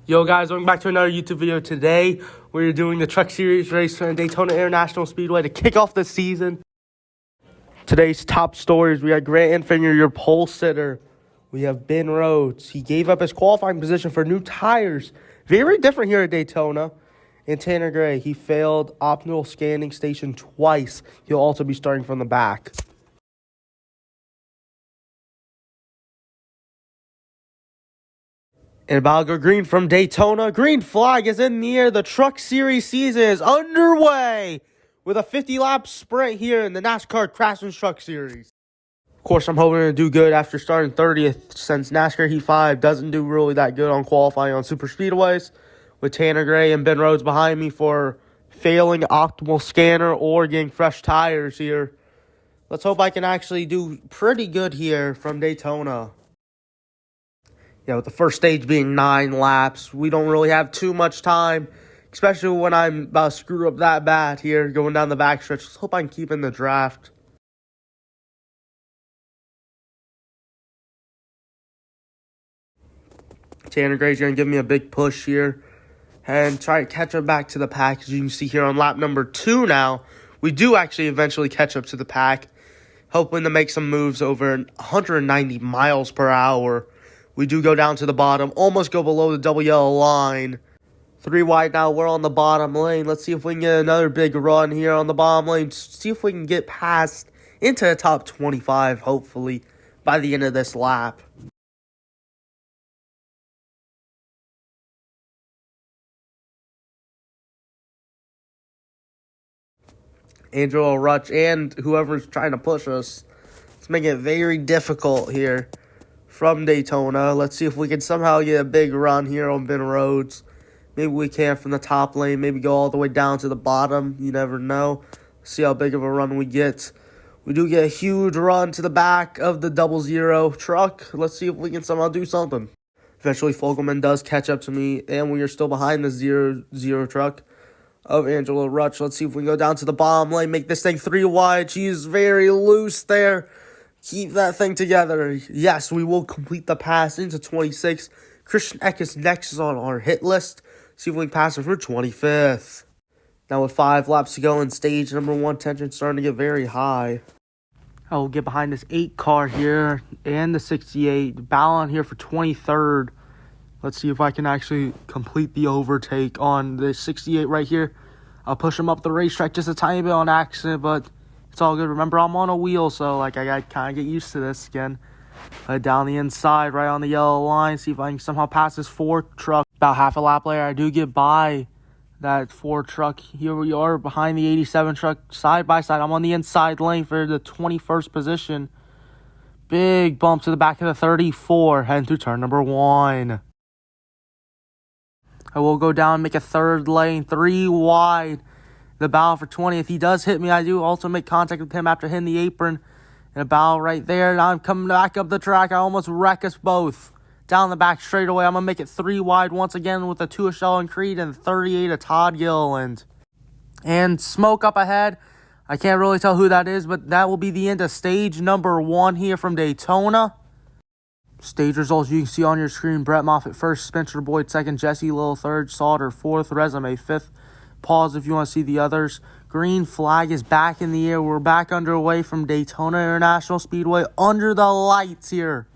Yo guys, welcome back to another YouTube video. Today, we're doing the Truck Series race from Daytona International Speedway to kick off the season. Today's top stories, we got Grant Enfinger, your pole sitter. We have Ben Rhodes. He gave up his qualifying position for new tires. Very different here at Daytona. And Tanner Gray, he failed optical scanning station twice. He'll also be starting from the back. And about to go green from Daytona. Green flag is in the air. The Truck Series season is underway with a 50-lap sprint here in the NASCAR Craftsman Truck Series. Of course, I'm hoping to do good after starting 30th since NASCAR Heat 5 doesn't do really that good on qualifying on Superspeedways. With Tanner Gray and Ben Rhodes behind me for failing optimal scanner or getting fresh tires here. Let's hope I can actually do pretty good here from Daytona. Yeah, with the first stage being 9 laps, we don't really have too much time, especially when I'm about to screw up that bad here, going down the backstretch. Let's hope I can keep in the draft. Tanner Gray's going to give me a big push here and try to catch up back to the pack. As you can see here on lap number 2 now, we do actually eventually catch up to the pack, hoping to make some moves over 190 miles per hour. We do go down to the bottom, almost go below the double yellow line. 3 wide now, we're on the bottom lane. Let's see if we can get another big run here on the bottom lane. See if we can get past into the top 25, hopefully, by the end of this lap. Angelo Rutch and whoever's trying to push us, it's making it very difficult here from Daytona. Let's see if we can somehow get a big run here on Ben Rhodes. Maybe we can from the top lane, maybe go all the way down to the bottom. You never know. See how big of a run we get. We do get a huge run to the back of the 00 truck. Let's see if we can somehow do something. Eventually, Fogelman does catch up to me, and we are still behind the 00 truck of Angelo Rutch. Let's see if we can go down to the bottom lane, make this thing 3 wide. She's very loose there. Keep that thing together. Yes, we will complete the pass into 26. Christian Eck is next on our hit list. See if we can pass it for 25th. Now with 5 laps to go in stage number 1, tension starting to get very high. I will get behind this 8 car here and the 68. Battle on here for 23rd. Let's see if I can actually complete the overtake on the 68 right here. I'll push him up the racetrack just a tiny bit on accident, but it's all good. Remember, I'm on a wheel, so I got to kind of get used to this again. Down the inside, right on the yellow line. See if I can somehow pass this Ford truck. About half a lap later, I do get by that Ford truck. Here we are behind the 87 truck, side by side. I'm on the inside lane for the 21st position. Big bump to the back of the 34, heading through turn number 1. I will go down and make a 3rd lane, 3 wide. The battle for 20. If he does hit me, I do also make contact with him after hitting the apron. And a battle right there. Now I'm coming back up the track. I almost wreck us both. Down the back straightaway. I'm going to make it 3 wide once again with a 2 of Sheldon Creed and 38 of Todd Gilliland. And smoke up ahead. I can't really tell who that is, but that will be the end of stage number 1 here from Daytona. Stage results you can see on your screen. Brett Moffitt first, Spencer Boyd second, Jesse Little third, Sauter 4th, Resume 5th. Pause if you want to see the others. Green flag is back in the air. We're back underway from Daytona International Speedway under the lights here.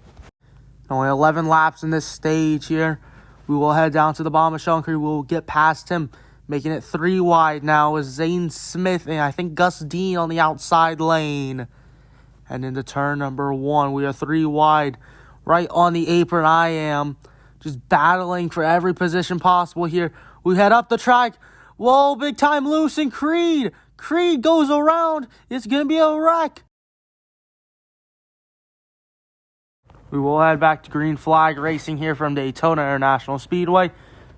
Only 11 laps in this stage here. We will head down to the bottom of Sheldon Creek. We'll get past him, making it 3 wide now with Zane Smith and I think Gus Dean on the outside lane. And into turn number 1, we are 3 wide. Right on the apron I am. Just battling for every position possible here. We head up the track. Whoa, big time loose and Creed. Creed goes around. It's going to be a wreck. We will head back to green flag racing here from Daytona International Speedway.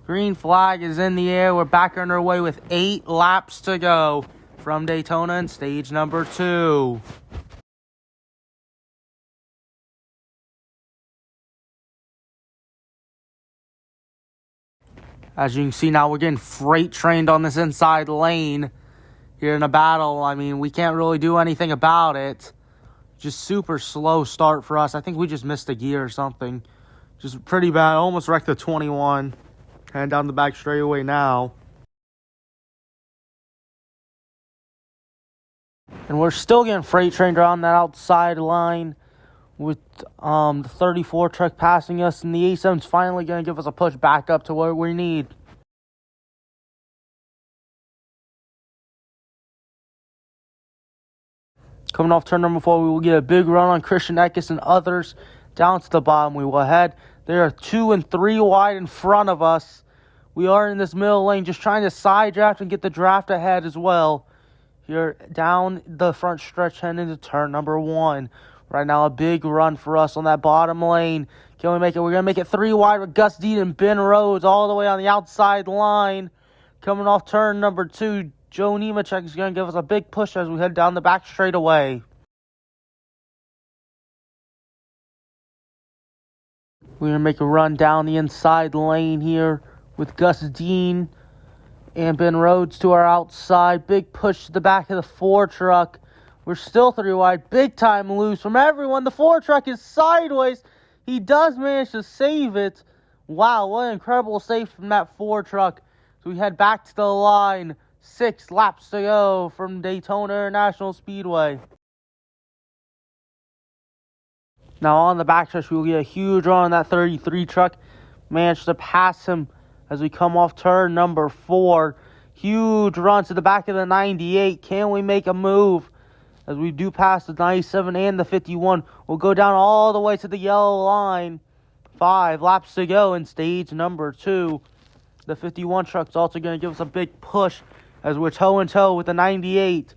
Green flag is in the air. We're back underway with 8 laps to go from Daytona in stage number 2. As you can see now, we're getting freight trained on this inside lane here in a battle. I mean, we can't really do anything about it. Just super slow start for us. I think we just missed a gear or something. Just pretty bad. Almost wrecked the 21. Heading down the back straightaway now. And we're still getting freight trained around that outside line with the 34 truck passing us. And the A7's finally going to give us a push back up to where we need. Coming off turn number 4, we will get a big run on Christian Eckes and others down to the bottom. We will head. There are 2 and 3 wide in front of us. We are in this middle lane just trying to side draft and get the draft ahead as well. Here down the front stretch heading into turn number 1. Right now a big run for us on that bottom lane. Can we make it? We're going to make it 3 wide with Gus Dean and Ben Rhodes all the way on the outside line. Coming off turn number 2, Joe Nemechek is going to give us a big push as we head down the back straightaway. We're going to make a run down the inside lane here with Gus Dean and Ben Rhodes to our outside. Big push to the back of the 4 truck. We're still 3 wide. Big time loose from everyone. The 4 truck is sideways. He does manage to save it. Wow, what an incredible save from that 4 truck. So we head back to the line. 6 laps to go from Daytona International Speedway. Now on the backstretch, we will get a huge run on that 33 truck. Managed to pass him as we come off turn number 4. Huge run to the back of the 98. Can we make a move? As we do pass the 97 and the 51. We'll go down all the way to the yellow line. 5 laps to go in stage number 2. The 51 truck's also going to give us a big push as we're toe-in-toe with the 98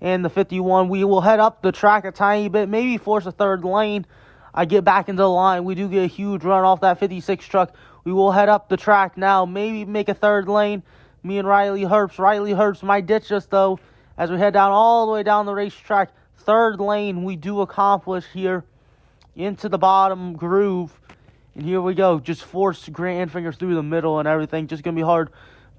and the 51. We will head up the track a tiny bit, maybe force a third lane. I get back into the line. We do get a huge run off that 56 truck. We will head up the track now, maybe make a third lane. Me and Riley Herbst. Riley Herbst might ditch us, though, as we head down all the way down the racetrack. Third lane we do accomplish here into the bottom groove. And here we go. Just force Grant Enfinger through the middle and everything. Just going to be hard.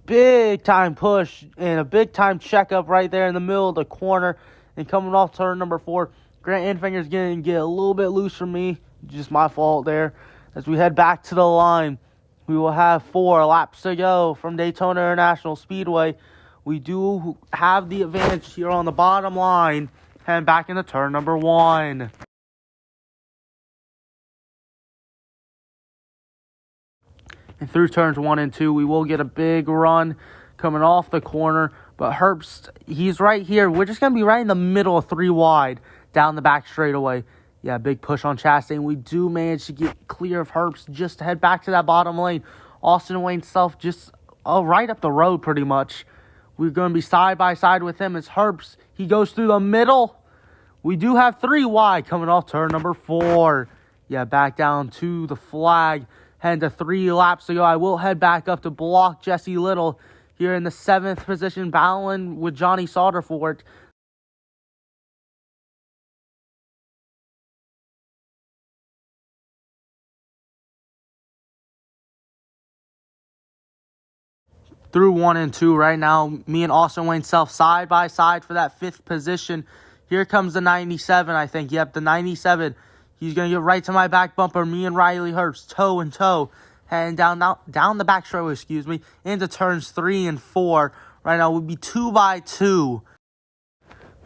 Big time push and a big time checkup right there in the middle of the corner. And coming off turn number 4, Grant Enfinger's going to get a little bit loose from me. Just my fault there. As we head back to the line, we will have 4 laps to go from Daytona International Speedway. We do have the advantage here on the bottom line. Heading back into turn number 1. And through turns 1 and 2, we will get a big run coming off the corner. But Herbst, he's right here. We're just going to be right in the middle of 3 wide down the back straightaway. Yeah, big push on Chastain. We do manage to get clear of Herbst just to head back to that bottom lane. Austin Wayne Self just right up the road pretty much. We're going to be side by side with him as Herbst. He goes through the middle. We do have 3 wide coming off turn number 4. Yeah, back down to the flag. Heading to 3 laps to go. I will head back up to block Jesse Little here in the 7th position, battling with Johnny Sauter for it. Through 1 and 2 right now, me and Austin Wayne Self side by side for that 5th position. Here comes the 97, I think. Yep, the 97. He's going to get right to my back bumper. Me and Riley Herbst, toe and toe. Heading down the back straightaway, into turns 3 and 4. Right now, we'll be 2 by 2.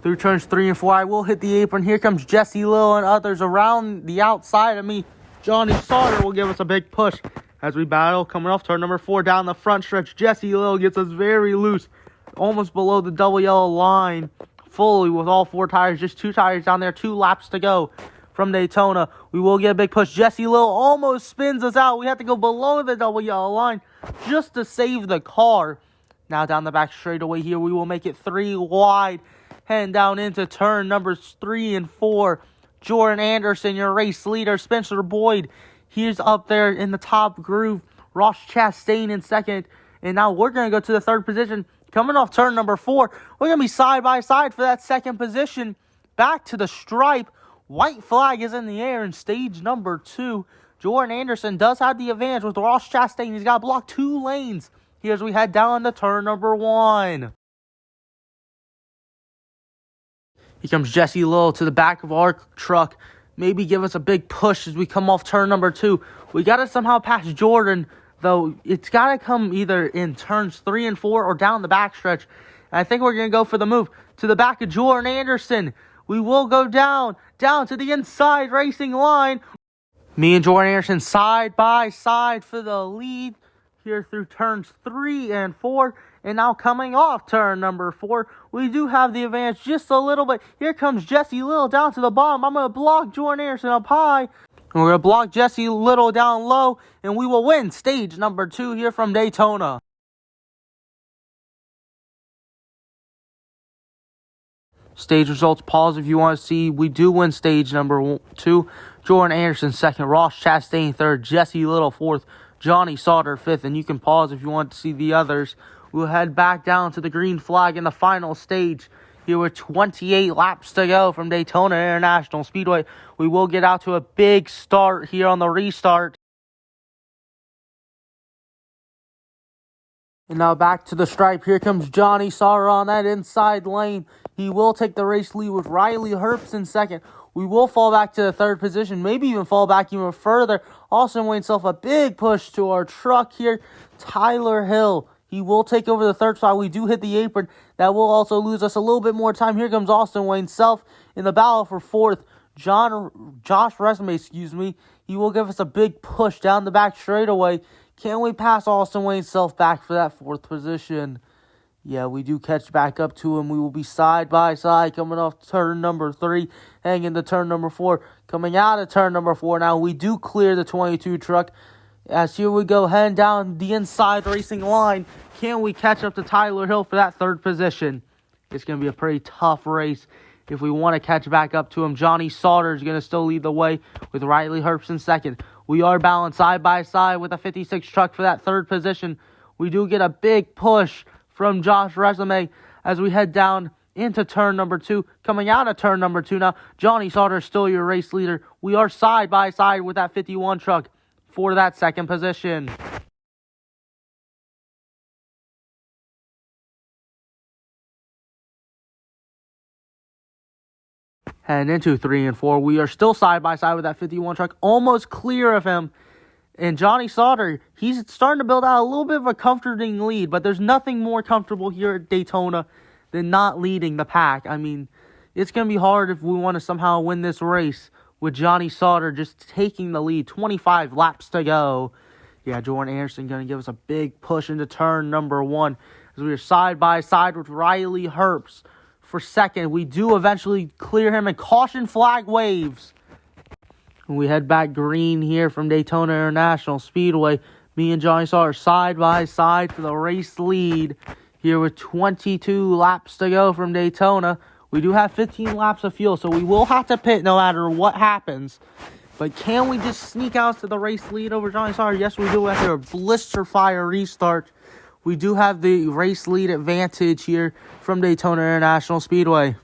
Through turns 3 and 4, I will hit the apron. Here comes Jesse Little and others around the outside of me. Johnny Sauter will give us a big push as we battle. Coming off turn number 4 down the front stretch. Jesse Little gets us very loose, almost below the double yellow line. Fully with all 4 tires, just 2 tires down there, 2 laps to go. From Daytona, we will get a big push. Jesse Little almost spins us out. We have to go below the double yellow line just to save the car. Now down the back straightaway here, we will make it 3 wide. Heading down into turn numbers 3 and 4. Jordan Anderson, your race leader. Spencer Boyd, he's up there in the top groove. Ross Chastain in 2nd. And now we're going to go to the 3rd position. Coming off turn number 4, we're going to be side by side for that 2nd position. Back to the stripe. White flag is in the air in stage number 2. Jordan Anderson does have the advantage with Ross Chastain. He's got to block 2 lanes here as we head down to turn number 1. Here comes Jesse Little to the back of our truck. Maybe give us a big push as we come off turn number 2. We got to somehow pass Jordan though it's got to come either in turns 3 and 4 or down the backstretch. And I think we're going to go for the move to the back of Jordan Anderson. We will go down to the inside racing line. Me and Jordan Anderson side by side for the lead here through turns 3 and 4. And now coming off turn number 4, we do have the advantage just a little bit. Here comes Jesse Little down to the bottom. I'm going to block Jordan Anderson up high. And we're going to block Jesse Little down low. And we will win stage number 2 here from Daytona. Stage results, pause if you want to see. We do win stage number 2. Jordan Anderson 2nd, Ross Chastain 3rd, Jesse Little 4th, Johnny Sauter 5th. And you can pause if you want to see the others. We'll head back down to the green flag in the final stage. Here with 28 laps to go from Daytona International Speedway. We will get out to a big start here on the restart. And now back to the stripe. Here comes Johnny Sauter on that inside lane. He will take the race lead with Riley Herbst in 2nd. We will fall back to the 3rd position, maybe even fall back even further. Austin Wayne Self, a big push to our truck here. Tyler Hill, he will take over the 3rd spot. We do hit the apron. That will also lose us a little bit more time. Here comes Austin Wayne Self in the battle for 4th. Josh Resume, he will give us a big push down the back straightaway. Can we pass Austin Wayne Self back for that 4th position? Yeah, we do catch back up to him. We will be side by side coming off turn number 3, heading into turn number 4. Coming out of turn number 4 now, we do clear the 22 truck. As here we go, heading down the inside racing line. Can we catch up to Tyler Hill for that 3rd position? It's going to be a pretty tough race if we want to catch back up to him. Johnny Sauter is going to still lead the way with Riley Herbst in 2nd. We are balanced side by side with a 56 truck for that 3rd position. We do get a big push from Josh Resume as we head down into turn number 2. Coming out of turn number 2 now, Johnny Sauter is still your race leader. We are side by side with that 51 truck for that 2nd position. Heading into 3 and 4, we are still side by side with that 51 truck, almost clear of him. And Johnny Sauter, he's starting to build out a little bit of a comforting lead, but there's nothing more comfortable here at Daytona than not leading the pack. I mean, it's going to be hard if we want to somehow win this race with Johnny Sauter just taking the lead. 25 laps to go. Yeah, Jordan Anderson going to give us a big push into turn number 1 as we are side by side with Riley Herbst for 2nd. We do eventually clear him, and caution flag waves. We head back green here from Daytona International Speedway. Me and Johnny Sauter side by side for the race lead here with 22 laps to go from Daytona. We do have 15 laps of fuel, so we will have to pit no matter what happens. But can we just sneak out to the race lead over Johnny Sauter? Yes, we do after a blister fire restart. We do have the race lead advantage here from Daytona International Speedway.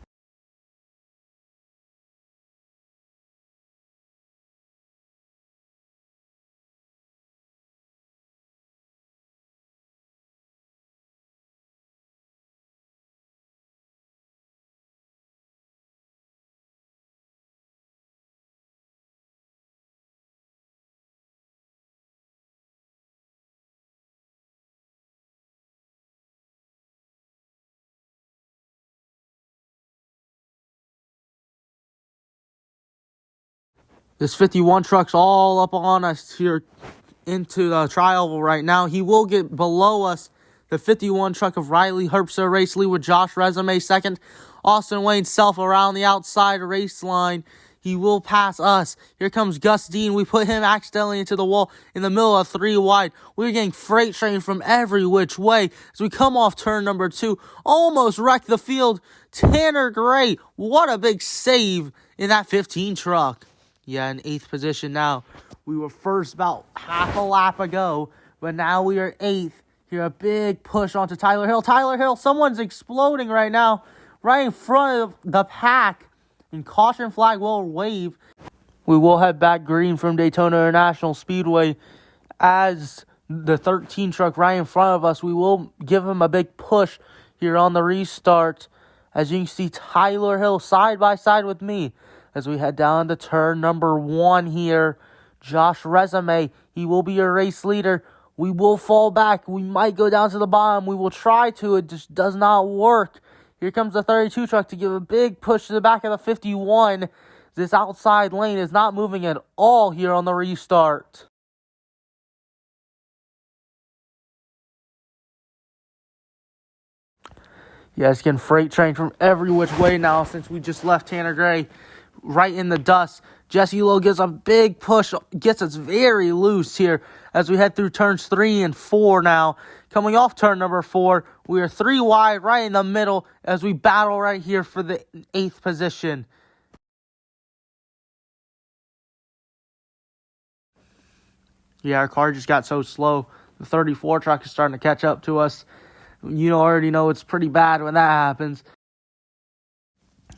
This 51 truck's all up on us here into the tri-oval right now. He will get below us. The 51 truck of Riley Herbst race lead with Josh Resume 2nd. Austin Wayne Self around the outside race line. He will pass us. Here comes Gus Dean. We put him accidentally into the wall in the middle of 3 wide. We're getting freight trained from every which way as we come off turn number 2. Almost wrecked the field. Tanner Gray. What a big save in that 15 truck. Yeah, in 8th position now. We were first about half a lap ago, but now we are 8th. Here, a big push onto Tyler Hill. Tyler Hill, someone's exploding right now, right in front of the pack. And caution flag will wave. We will head back green from Daytona International Speedway as the 13 truck right in front of us. We will give him a big push here on the restart. As you can see, Tyler Hill side by side with me. As we head down to turn number 1 here, Josh Resume, he will be your race leader We will fall back. We might go down to the bottom. We will try to. It just does not work. Here comes the 32 truck to give a big push to the back of the 51. This outside lane is not moving at all here on the restart. Yeah, it's getting freight trained from every which way now since we just left Tanner Gray right in the dust. Jesse Lowe gives a big push, gets us very loose here as we head through turns 3 and 4 now. Coming off turn number 4, we are 3 wide right in the middle as we battle right here for the 8th position. Yeah, our car just got so slow. The 34 truck is starting to catch up to us. You already know it's pretty bad when that happens.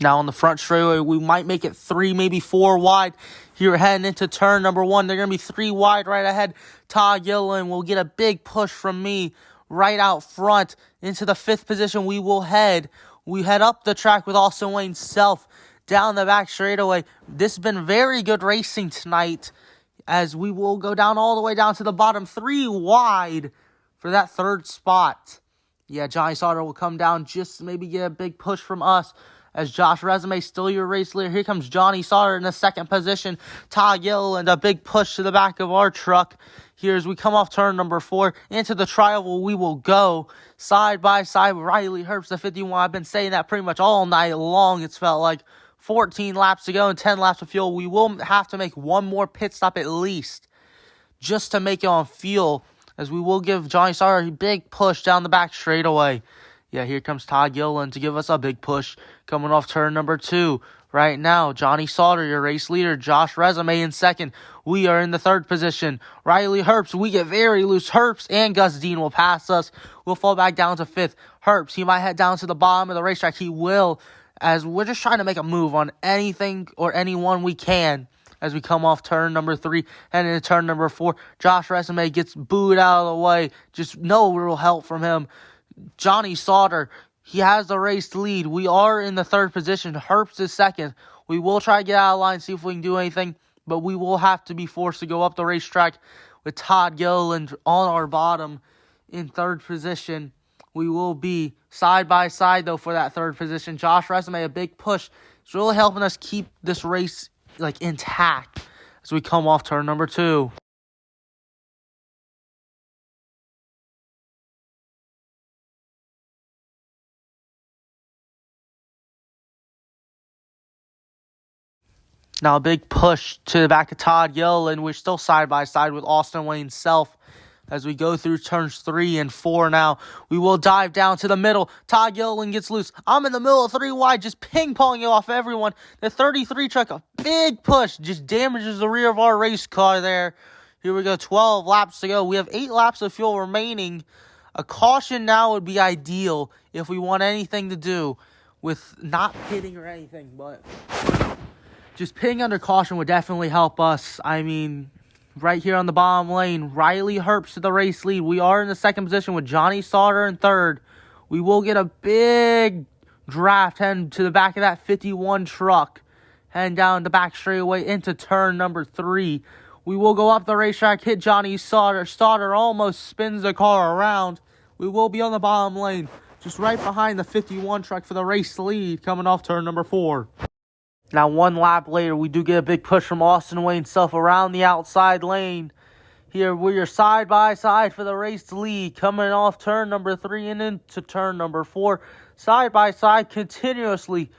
Now on the front straightaway, we might make it 3, maybe 4 wide. Here heading into turn number 1, they're going to be 3 wide right ahead. Todd Gilliland will get a big push from me right out front. Into the 5th position we will head. We head up the track with Austin Wayne Self down the back straightaway. This has been very good racing tonight as we will go down all the way down to the bottom, 3 wide for that 3rd spot. Yeah, Johnny Sauter will come down just to maybe get a big push from us as Josh Resume still your race leader. Here comes Johnny Sauter in the 2nd position. Todd Gilliland, a big push to the back of our truck. Here as we come off turn number 4 into the trial, we will go side by side with Riley Herbst, the 51. I've been saying that pretty much all night long. It's felt like 14 laps to go and 10 laps of fuel. We will have to make one more pit stop at least just to make it on fuel, as we will give Johnny Sauter a big push down the back straightaway. Yeah, here comes Todd Gilliland to give us a big push coming off turn number 2. Right now, Johnny Sauter, your race leader. Josh Resume in 2nd. We are in the 3rd position. Riley Herbst, we get very loose. Herbst and Gus Dean will pass us. We'll fall back down to 5th. Herbst, he might head down to the bottom of the racetrack. He will, as we're just trying to make a move on anything or anyone we can. As we come off turn number 3 and into turn number 4, Josh Resume gets booed out of the way. Just no real help from him. Johnny Sauter, he has the race lead. We are in the 3rd position. Herbst is 2nd. We will try to get out of line, see if we can do anything, but we will have to be forced to go up the racetrack with Todd Gilliland on our bottom in 3rd position. We will be side by side, though, for that 3rd position. Josh Resume, a big push. It's really helping us keep this race intact as we come off turn number 2. Now a big push to the back of Todd Gilliland. We're still side by side with Austin Wayne Self as we go through turns 3 and 4 now. We will dive down to the middle. Todd Gilliland gets loose. I'm in the middle of 3 wide, just ping-ponging off everyone. The 33 truck, a big push, just damages the rear of our race car there. Here we go, 12 laps to go. We have 8 laps of fuel remaining. A caution now would be ideal if we want anything to do with not pitting or anything, but just pitting under caution would definitely help us. I mean, right here on the bottom lane, Riley Herbst to the race lead. We are in the 2nd position with Johnny Sauter in 3rd. We will get a big draft heading to the back of that 51 truck, heading down the back straightaway into turn number 3. We will go up the racetrack, hit Johnny Sauter. Sauter almost spins the car around. We will be on the bottom lane, just right behind the 51 truck for the race lead coming off turn number 4. Now, 1 lap later, we do get a big push from Austin Wayne Self around the outside lane. Here, we are side by side for the race lead, coming off turn number 3 and into turn number 4. Side by side, continuously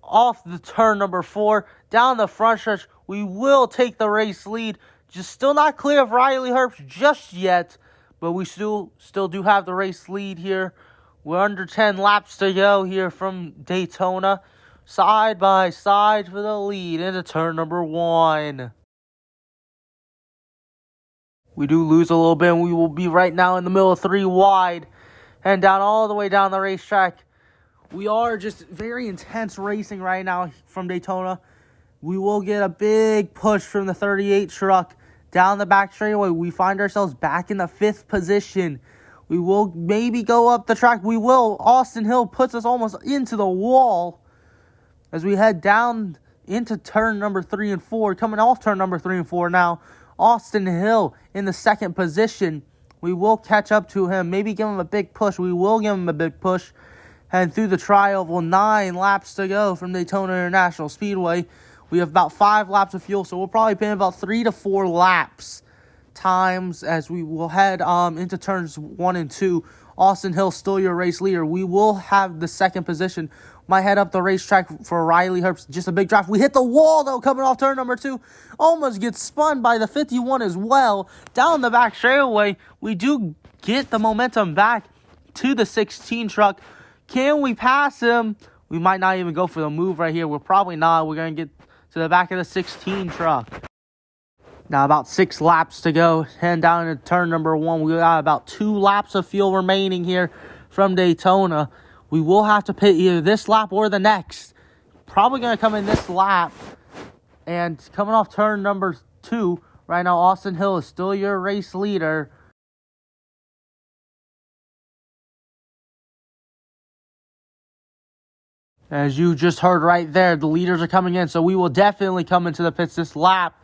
off the turn number 4, down the front stretch. We will take the race lead. Just still not clear of Riley Herbst just yet, but we still do have the race lead here. We're under 10 laps to go here from Daytona. Side by side for the lead into turn number 1. We do lose a little bit, and we will be right now in the middle of 3 wide and down all the way down the racetrack. We are just very intense racing right now from Daytona. We will get a big push from the 38 truck down the back straightaway. We find ourselves back in the 5th position. We will maybe go up the track. We will. Austin Hill puts us almost into the wall as we head down into turn number 3 and 4. Coming off turn number 3 and 4 now. Austin Hill in the 2nd position. We will catch up to him, maybe give him a big push. We will give him a big push. And through the tri-oval, 9 laps to go from Daytona International Speedway. We have about 5 laps of fuel, so we'll probably put in about 3 to 4 laps times as we will head into turns 1 and 2. Austin Hill still your race leader. We will have the second position. Might head up the racetrack for Riley Herbst. Just a big draft. We hit the wall, though, coming off turn number 2. Almost gets spun by the 51 as well. Down the back straightaway, we do get the momentum back to the 16 truck. Can we pass him? We might not even go for the move right here. We're probably not. We're going to get to the back of the 16 truck. Now about 6 laps to go. Heading down into turn number 1. We got about 2 laps of fuel remaining here from Daytona. We will have to pit either this lap or the next. Probably going to come in this lap. And coming off turn number 2, right now Austin Hill is still your race leader. As you just heard right there, the leaders are coming in, so we will definitely come into the pits this lap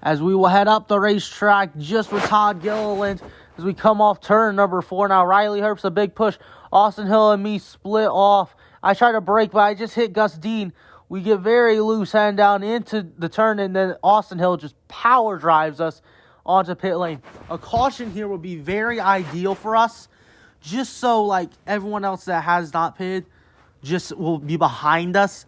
as we will head up the racetrack just with Todd Gilliland as we come off turn number 4. Now, Riley Herbst, a big push. Austin Hill and me split off. I try to brake, but I just hit Gus Dean. We get very loose heading down into the turn, and then Austin Hill just power drives us onto pit lane. A caution here would be very ideal for us, just so, like, everyone else that has not pitted just will be behind us,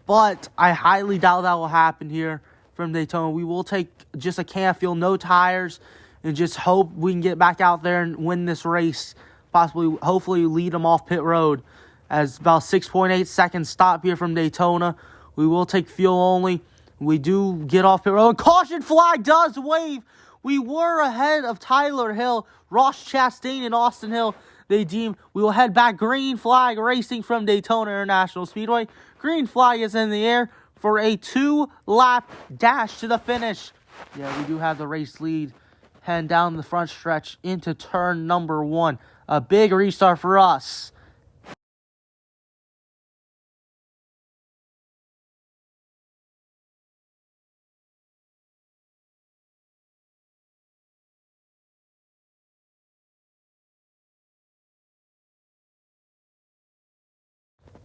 but I highly doubt that will happen here from Daytona. We will take just a can of fuel, no tires, and just hope we can get back out there and win this race, possibly, hopefully lead them off pit road. As about 6.8 seconds stop here from Daytona. We will take fuel only. We do get off pit road. Caution flag does wave. We were ahead of Tyler Hill, Ross Chastain, and Austin Hill. They deem we will head back. Green flag racing from Daytona International Speedway. Green flag is in the air for a 2-lap dash to the finish. Yeah, we do have the race lead heading down the front stretch into turn number 1. A big restart for us.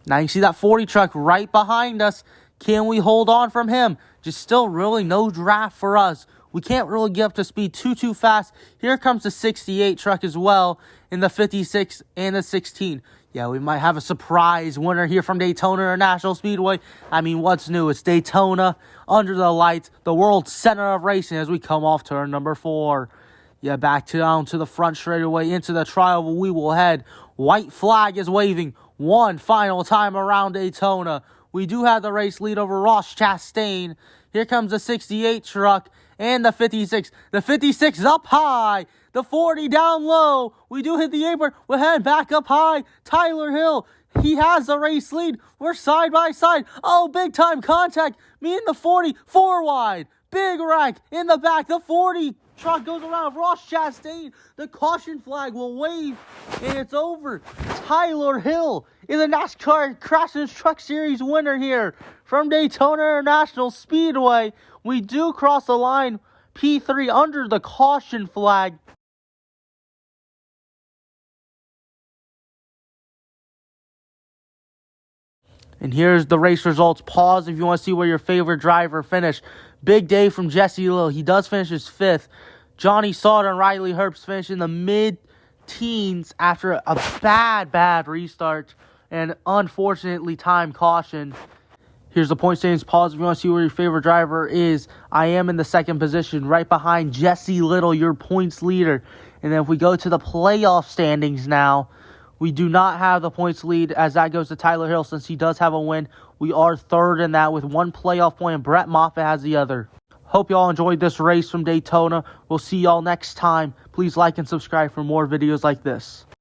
Now you see that 40 truck right behind us. Can we hold on from him? Just still really no draft for us. We can't really get up to speed too fast. Here comes the 68 truck as well in the 56 and the 16. Yeah, we might have a surprise winner here from Daytona International Speedway. I mean, what's new? It's Daytona, under the lights, the world center of racing as we come off turn number 4. Yeah, back down to the front straightaway into the trial we will head. White flag is waving one final time around Daytona. We do have the race lead over Ross Chastain. Here comes the 68 truck and the 56. The 56 up high. The 40 down low. We do hit the apron. We'll head back up high. Tyler Hill, he has the race lead. We're side by side. Oh, big time contact. Me and the 40, 4 wide. Big wreck in the back. The 40 truck goes around Ross Chastain. The caution flag will wave, and it's over. Tyler Hill is a NASCAR Crash Truck Series winner here from Daytona International Speedway. We do cross the line, P3 under the caution flag. And here's the race results. Pause if you want to see where your favorite driver finished. Big day from Jesse Little. He does finish his 5th. Johnny Sauter and Riley Herbst finish in the mid-teens after a bad restart and unfortunately timed caution. Here's the point standings. Pause if you want to see where your favorite driver is. I am in the 2nd position, right behind Jesse Little, your points leader. And then if we go to the playoff standings now, we do not have the points lead as that goes to Tyler Hill since he does have a win. We are 3rd in that with 1 playoff point, and Brett Moffitt has the other. Hope y'all enjoyed this race from Daytona. We'll see y'all next time. Please like and subscribe for more videos like this.